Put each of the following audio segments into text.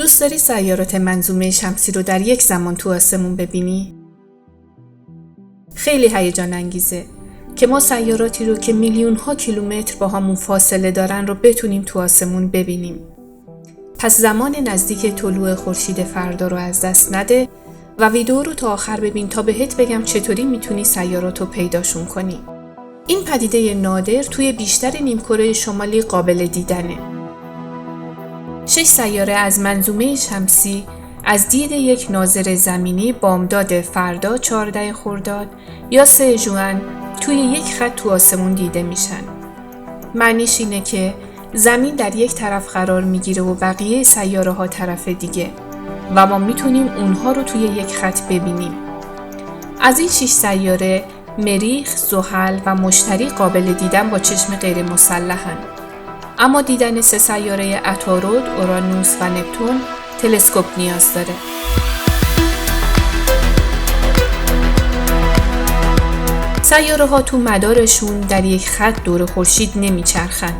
دوست داری سیارات منظومه شمسی رو در یک زمان تو آسمون ببینی؟ خیلی هیجان انگیزه که ما سیاراتی رو که میلیون ها کیلومتر با همون فاصله دارن رو بتونیم تو آسمون ببینیم. پس زمان نزدیک طلوع خورشید فردا رو از دست نده و ویدیو رو تا آخر ببین تا بهت بگم چطوری میتونی سیارات رو پیداشون کنی. این پدیده نادر توی بیشتر نیمکره شمالی قابل دیدنه. 6 سیاره از منظومه شمسی از دید یک ناظر زمینی بامداد فردا 14 خرداد یا 3 ژوئن توی یک خط تو آسمون دیده میشن. معنیش اینه که زمین در یک طرف قرار میگیره و بقیه سیاره ها طرف دیگه و ما میتونیم اونها رو توی یک خط ببینیم. از این 6 سیاره مریخ، زحل و مشتری قابل دیدن با چشم غیر مسلحن. اما دیدن 3 سیاره عطارد، اورانوس و نپتون تلسکوپ نیاز داره. سیاره ها تو مدارشون در یک خط دور خورشید نمیچرخن.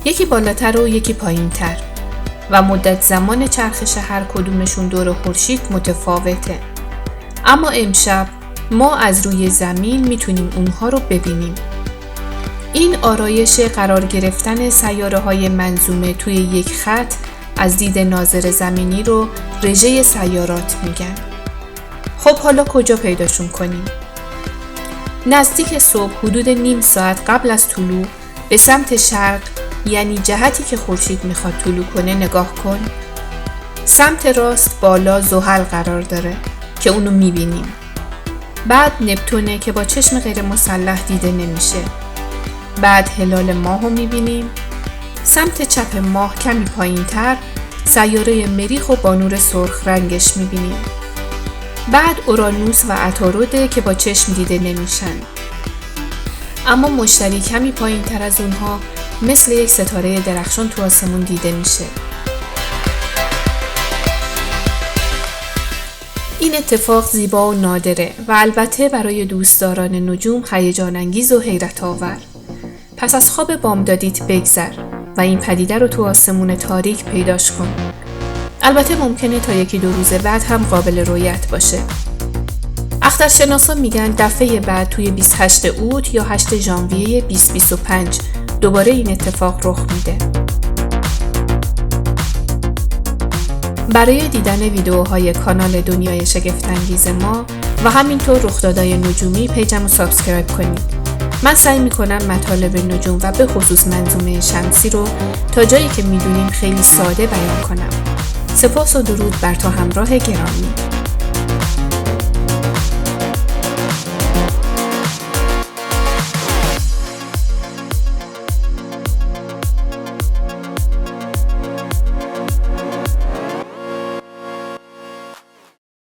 یکی بالاتر و یکی پایینتر و مدت زمان چرخش هر کدومشون دور خورشید متفاوته. اما امشب ما از روی زمین میتونیم اونها رو ببینیم. این آرایش قرار گرفتن سیاره‌های منظومه توی یک خط از دید ناظر زمینی رو رژه سیارات میگن. خب حالا کجا پیداشون کنیم؟ نزدیک صبح حدود نیم ساعت قبل از طلوع به سمت شرق، یعنی جهتی که خورشید میخواد طلوع کنه نگاه کن. سمت راست بالا زحل قرار داره که اونو میبینیم. بعد نپتونه که با چشم غیر مسلح دیده نمیشه. بعد هلال ماه رو میبینیم. سمت چپ ماه کمی پایین تر سیاره مریخ رو با نور سرخ رنگش میبینیم. بعد اورانوس و عطارده که با چشم دیده نمیشن. اما مشتری کمی پایین تر از اونها مثل یک ستاره درخشان تو آسمون دیده میشه. این اتفاق زیبا و نادره و البته برای دوستداران نجوم هیجان انگیز و حیرت آور. پس از خواب بامدادیت بگذر و این پدیده رو تو آسمون تاریک پیداش کن. البته ممکنه تا 1-2 روز بعد هم قابل رؤیت باشه. اخترشناسا میگن دفعه بعد توی 28 اوت یا 8 ژانویه 2025 دوباره این اتفاق رخ میده. برای دیدن ویدیوهای کانال دنیای شگفت‌انگیز ما و همینطور رخدادهای نجومی پیجمو سابسکرایب کنید. من سعی میکنم مطالب نجوم و به خصوص منظومه شمسی رو تا جایی که میدونیم خیلی ساده بیان کنم. سپاس و درود بر تو همراه گرامی.